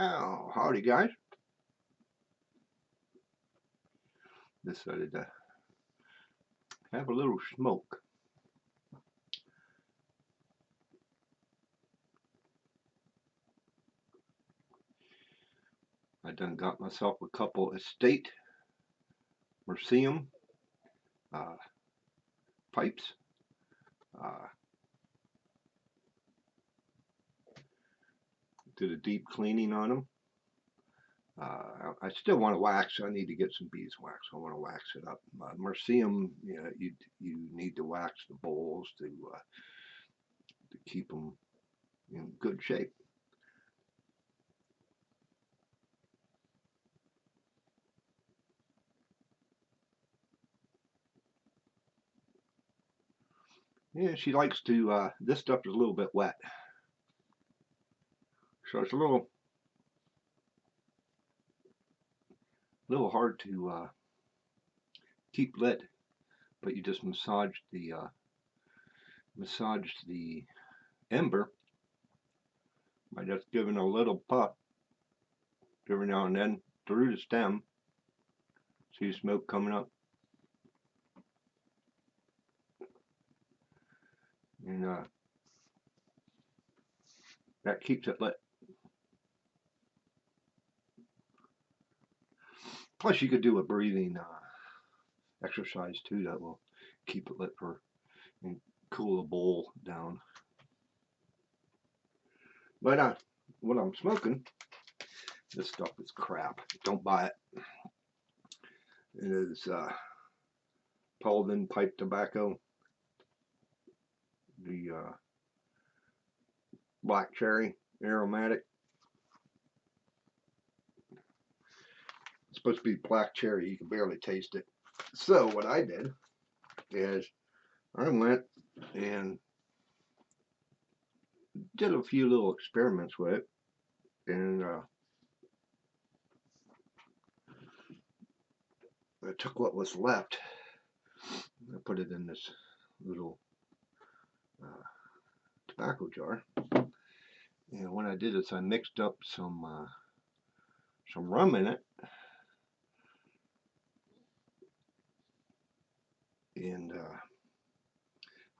Oh, howdy guys. Decided to have a little smoke. I done got myself a couple Estate Meerschaum pipes. Did a deep cleaning on them. I still want to wax. I need to get some beeswax. I want to wax it up. Meerschaum, you need to wax the bowls to keep them in good shape. Yeah, she likes to. This stuff is a little bit wet, so it's a little hard to keep lit. But you just massage the ember by just giving a little puff every now and then through the stem. See smoke coming up, and that keeps it lit. Plus, you could do a breathing exercise too that will keep it lit and cool the bowl down. But what I'm smoking, this stuff is crap. Don't buy it. It is pulled-in pipe tobacco. The black cherry aromatic. It's supposed to be black cherry. You can barely taste it. So what I did is I went and did a few little experiments with it, and I took what was left. I put it in this little tobacco jar, and what I did is I mixed up some rum in it, and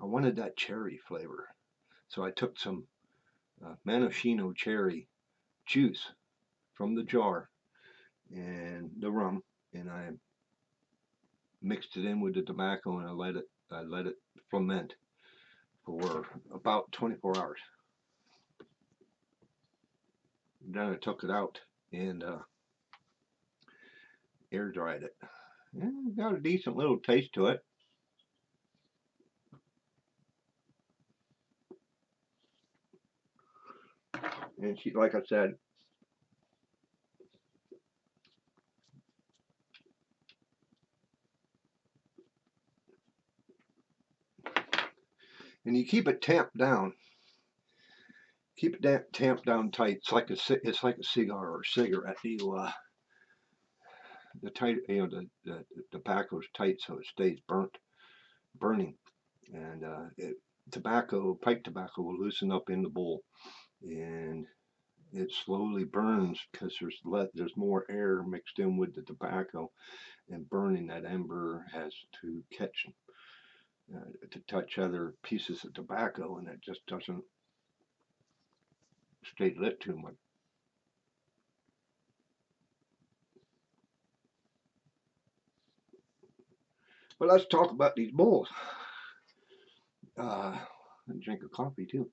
I wanted that cherry flavor, so I took some maraschino cherry juice from the jar and the rum, and I mixed it in with the tobacco, and I let it ferment for about 24 hours. Then I took it out and air dried it. And got a decent little taste to it. And she, like I said, and you keep it tamped down. Keep it tamped down tight. It's like a cigar or a cigarette. The tobacco's tight so it stays burning, and pipe tobacco will loosen up in the bowl, and it slowly burns because there's more air mixed in with the tobacco, and burning that ember has to touch other pieces of tobacco, and it just doesn't stay lit too much. But let's talk about these bowls. And drink a coffee too.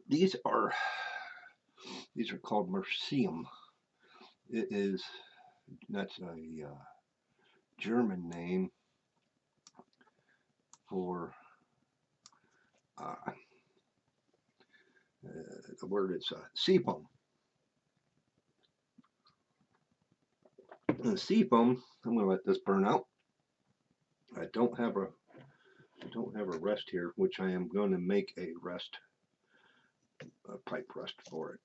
These are called Meerschaum. That's a German name for the word is seafoam. And the seafoam, I'm going to let this burn out. I don't have a rest here, which I am going to make a pipe rest for it.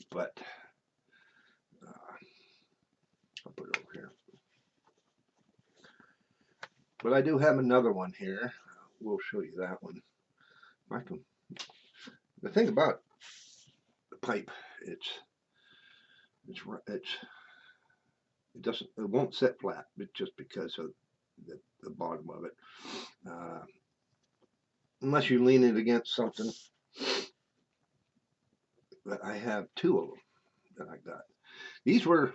But I'll put it over here. But I do have another one here. We'll show you that one. The thing about pipe. It won't sit flat, but just because of the bottom of it. Unless you lean it against something. But I have two of them that I got. These are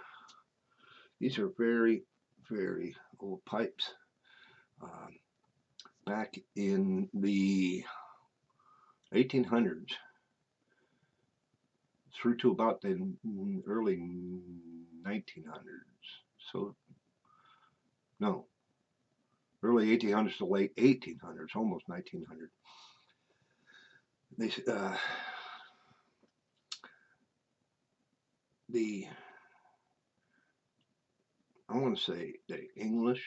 very, very old pipes. Back in the 1800s through to about the early 1900s. So, no, early 1800s to late 1800s, almost 1900. I want to say the English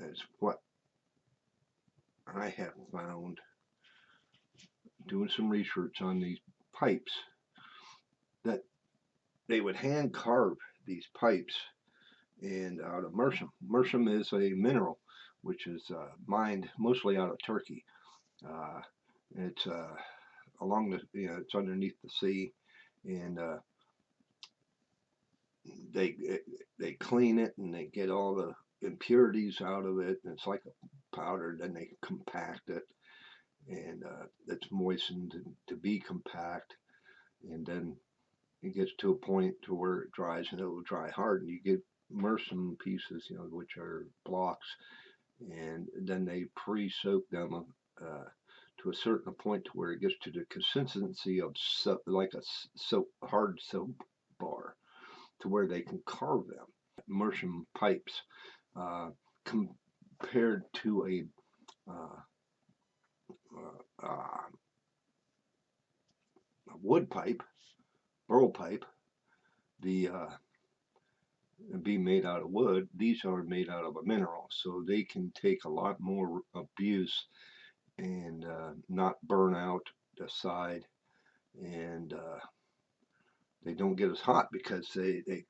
is what I have found doing some research on these pipes, that they would hand carve these pipes and out of meerschaum. Meerschaum is a mineral which is mined mostly out of Turkey. It's along the, it's underneath the sea, and they clean it and they get all the impurities out of it, and it's like a powder. Then they compact it, and it's moistened to be compact, and then it gets to a point to where it dries, and it will dry hard, and you get meerschaum pieces, which are blocks, and then they pre-soak them to a certain point to where it gets to the consistency of soap, like a hard soap bar, to where they can carve them. Meerschaum pipes compared to a wood pipe, burl pipe, be made out of wood. These are made out of a mineral, so they can take a lot more abuse and not burn out the side, and they don't get as hot because they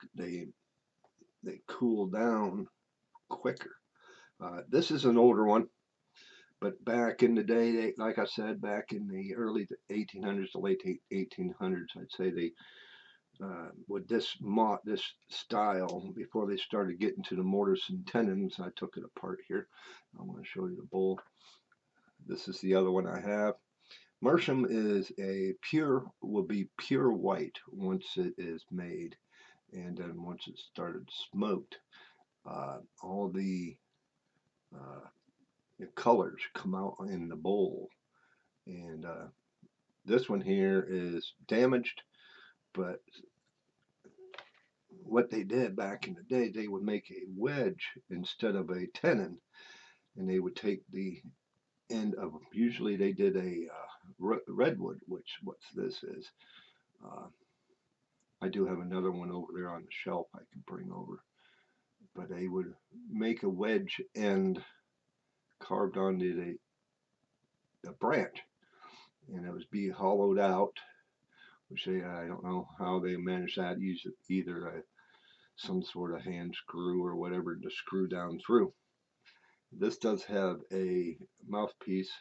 cool down quicker. This is an older one, but back in the day, like I said, back in the early 1800s to late 1800s, I'd say they with this style, before they started getting to the mortise and tenons. I took it apart here. I want to show you the bowl. This is the other one I have. Meerschaum is will be pure white once it is made, and then once it's started smoked, all the colors come out in the bowl. And this one here is damaged, but what they did back in the day, they would make a wedge instead of a tenon, and they would take the end of, usually they did a redwood, which what this is. I do have another one over there on the shelf I can bring over, but they would make a wedge end carved onto the branch, and it was be hollowed out, which I don't know how they managed that. Use either some sort of hand screw or whatever to screw down through. This does have a mouthpiece.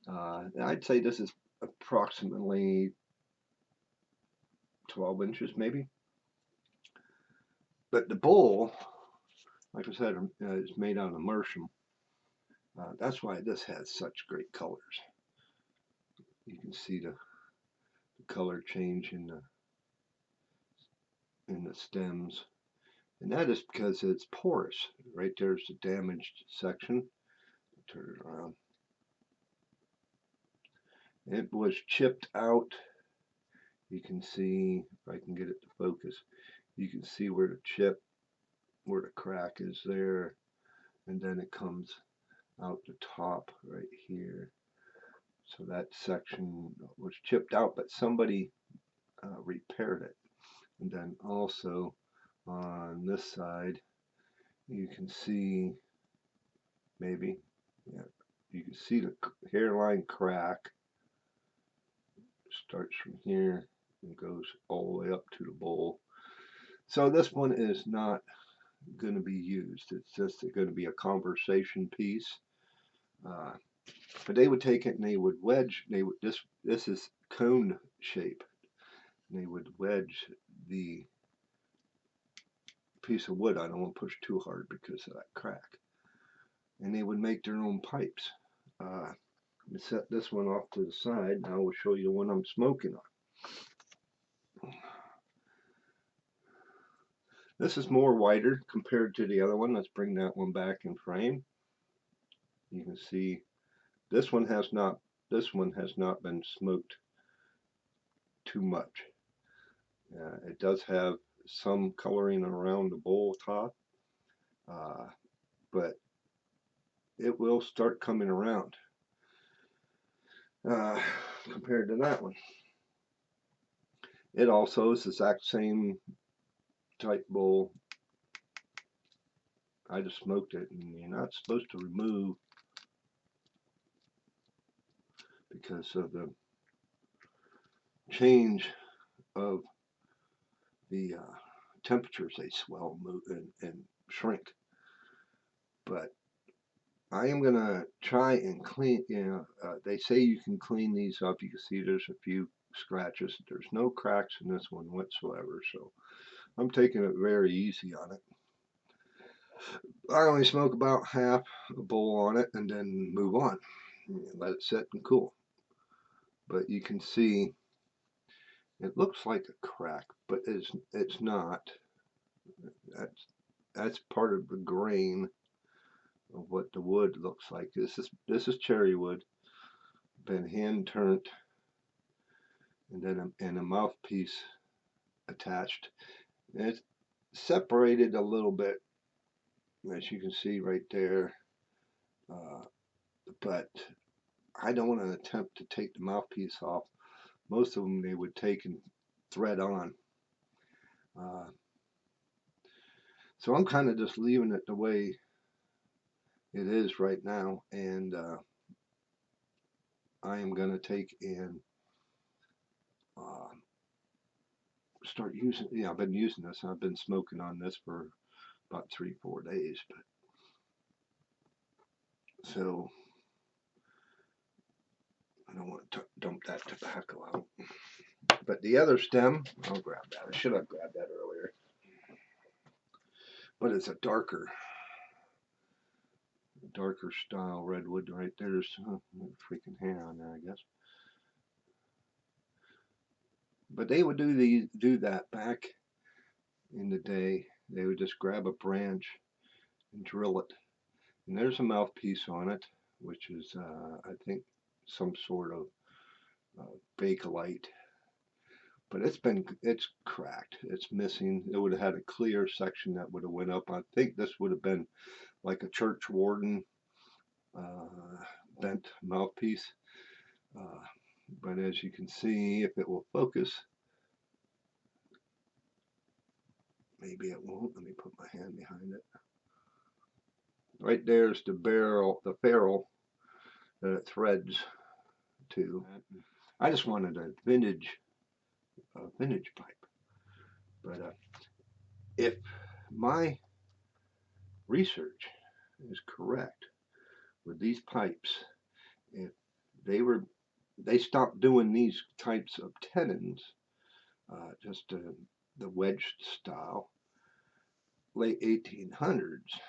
I'd say this is approximately 12 inches maybe. But the bowl, like I said, is made out of meerschaum. That's why this has such great colors. You can see the color change in the stems, and that is because it's porous. Right there's the damaged section. Turn it around. It was chipped out. You can see, if I can get it to focus, you can see where the crack is there, and then it comes out the top right here. So that section was chipped out, but somebody repaired it. And then also on this side, you can see, maybe, yeah, you can see the hairline crack. Starts from here and goes all the way up to the bowl. So this one is not going to be used. It's just going to be a conversation piece. But they would take it and they would wedge. This is cone shape. They would wedge the piece of wood. I don't want to push too hard because of that crack. And they would make their own pipes. Let me set this one off to the side. Now I will show you the one I'm smoking on. This is more wider compared to the other one. Let's bring that one back in frame. You can see this one has not been smoked too much. It does have some coloring around the bowl top, but it will start coming around compared to that one. It also is the exact same type bowl. I just smoked it, and you're not supposed to remove because of the change of the temperatures. They swell, move, and shrink. But I am gonna try and clean. They say you can clean these up. You can see there's a few scratches. There's no cracks in this one whatsoever, so I'm taking it very easy on it. I only smoke about half a bowl on it and then move on. Let it sit and cool. But you can see it looks like a crack, but it's not. That's part of the grain of what the wood looks like. This is cherrywood, been hand turned, and then a mouthpiece attached. And it's separated a little bit, as you can see right there. But I don't want to attempt to take the mouthpiece off. Most of them they would take and thread on. So I'm kind of just leaving it the way it is right now, and I am going to take and start using. Yeah, I've been using this. I've been smoking on this for about 3-4 days. But so I don't want to dump that tobacco out. But the other stem, I'll grab that. I should have grabbed that earlier. But it's a darker style redwood right there. There's freaking hair on there, I guess. But they would do that back in the day. They would just grab a branch and drill it. And there's a mouthpiece on it, which is, I think, some sort of bakelite. But it's cracked. It's missing. It would have had a clear section that would have went up. I think this would have been like a church warden bent mouthpiece. But as you can see, if it will focus, maybe it won't. Let me put my hand behind it. Right there's the ferrule that it threads to. I just wanted a vintage pipe. But if my research is correct with these pipes, if they stopped doing these types of tenons, just the wedged style, late 1800s.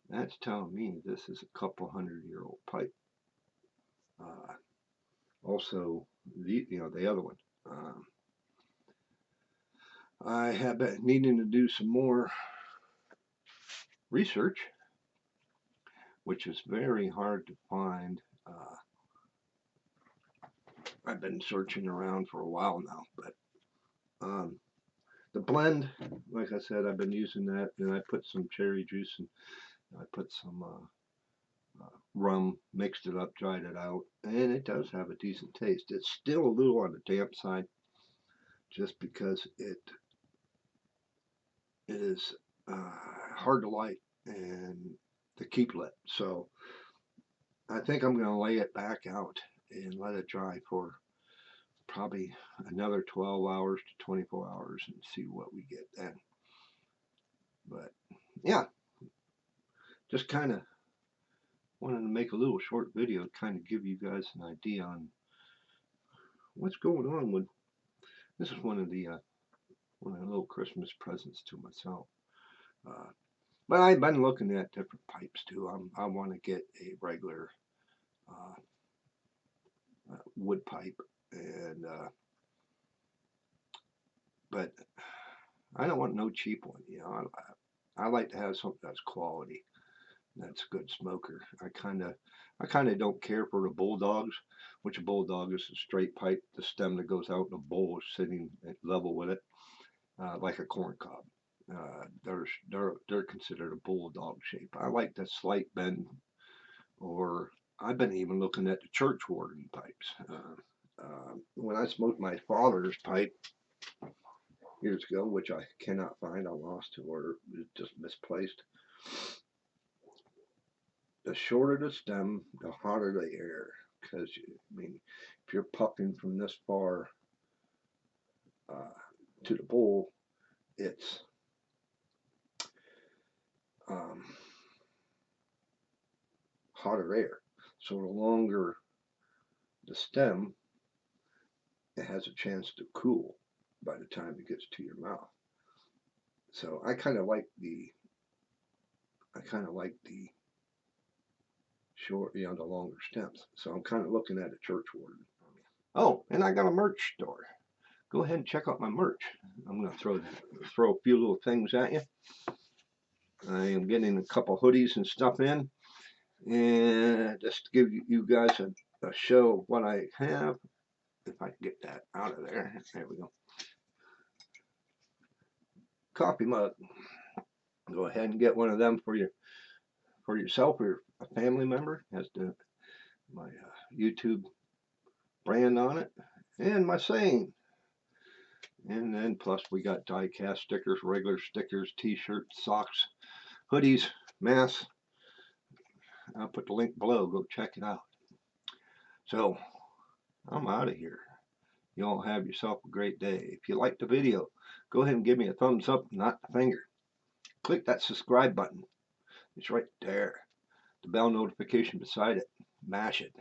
That's telling me this is a couple 100-year-old pipe. Also, the other one. I have been needing to do some more research, which is very hard to find. I've been searching around for a while now, but the blend, like I said, I've been using that, and I put some cherry juice and I put some rum, mixed it up, dried it out, and it does have a decent taste. It's still a little on the damp side, just because it is hard to light and to keep lit. So I think I'm going to lay it back out and let it dry for probably another 12 hours to 24 hours and see what we get then. But yeah, just kind of wanted to make a little short video to kind of give you guys an idea on what's going on with this is one of the little Christmas presents to myself. Uh, but I've been looking at different pipes too. I want to get a regular uh, wood pipe, and but I don't want no cheap one. You know, I like to have something that's quality. That's a good smoker. I kind of don't care for the bulldogs, which a bulldog is a straight pipe. The stem that goes out, and the bowl is sitting at level with it, like a corn cob. They're considered a bulldog shape. I like the slight bend, or I've been even looking at the church warden pipes. When I smoked my father's pipe years ago, which I cannot find, I lost it or it was just misplaced. The shorter the stem, the hotter the air. Because I mean, if you're puffing from this far uh, to the bowl, it's um, hotter air. So the longer the stem, it has a chance to cool by the time it gets to your mouth. So I kind of like the short, the longer stems. So I'm kind of looking at a church warden. Oh, and I got a merch store. Go ahead and check out my merch. I'm going to throw a few little things at you. I am getting a couple hoodies and stuff in, and just to give you guys a show of what I have. If I can get that out of there. There we go. Coffee mug. Go ahead and get one of them for yourself or a family member. It has my YouTube brand on it, and my saying. And then plus we got die cast stickers, regular stickers, t-shirts, socks, hoodies, masks. I'll put the link below. Go check it out. So I'm out of here. You all have yourself a great day. If you liked the video, go ahead and give me a thumbs up, not the finger. Click that subscribe button. It's right there. The bell notification beside it. Mash it.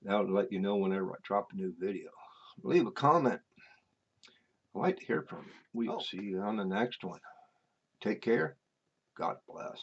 That'll let you know whenever I drop a new video. Leave a comment. I'd like to hear from you. We'll see you on the next one. Take care. God bless.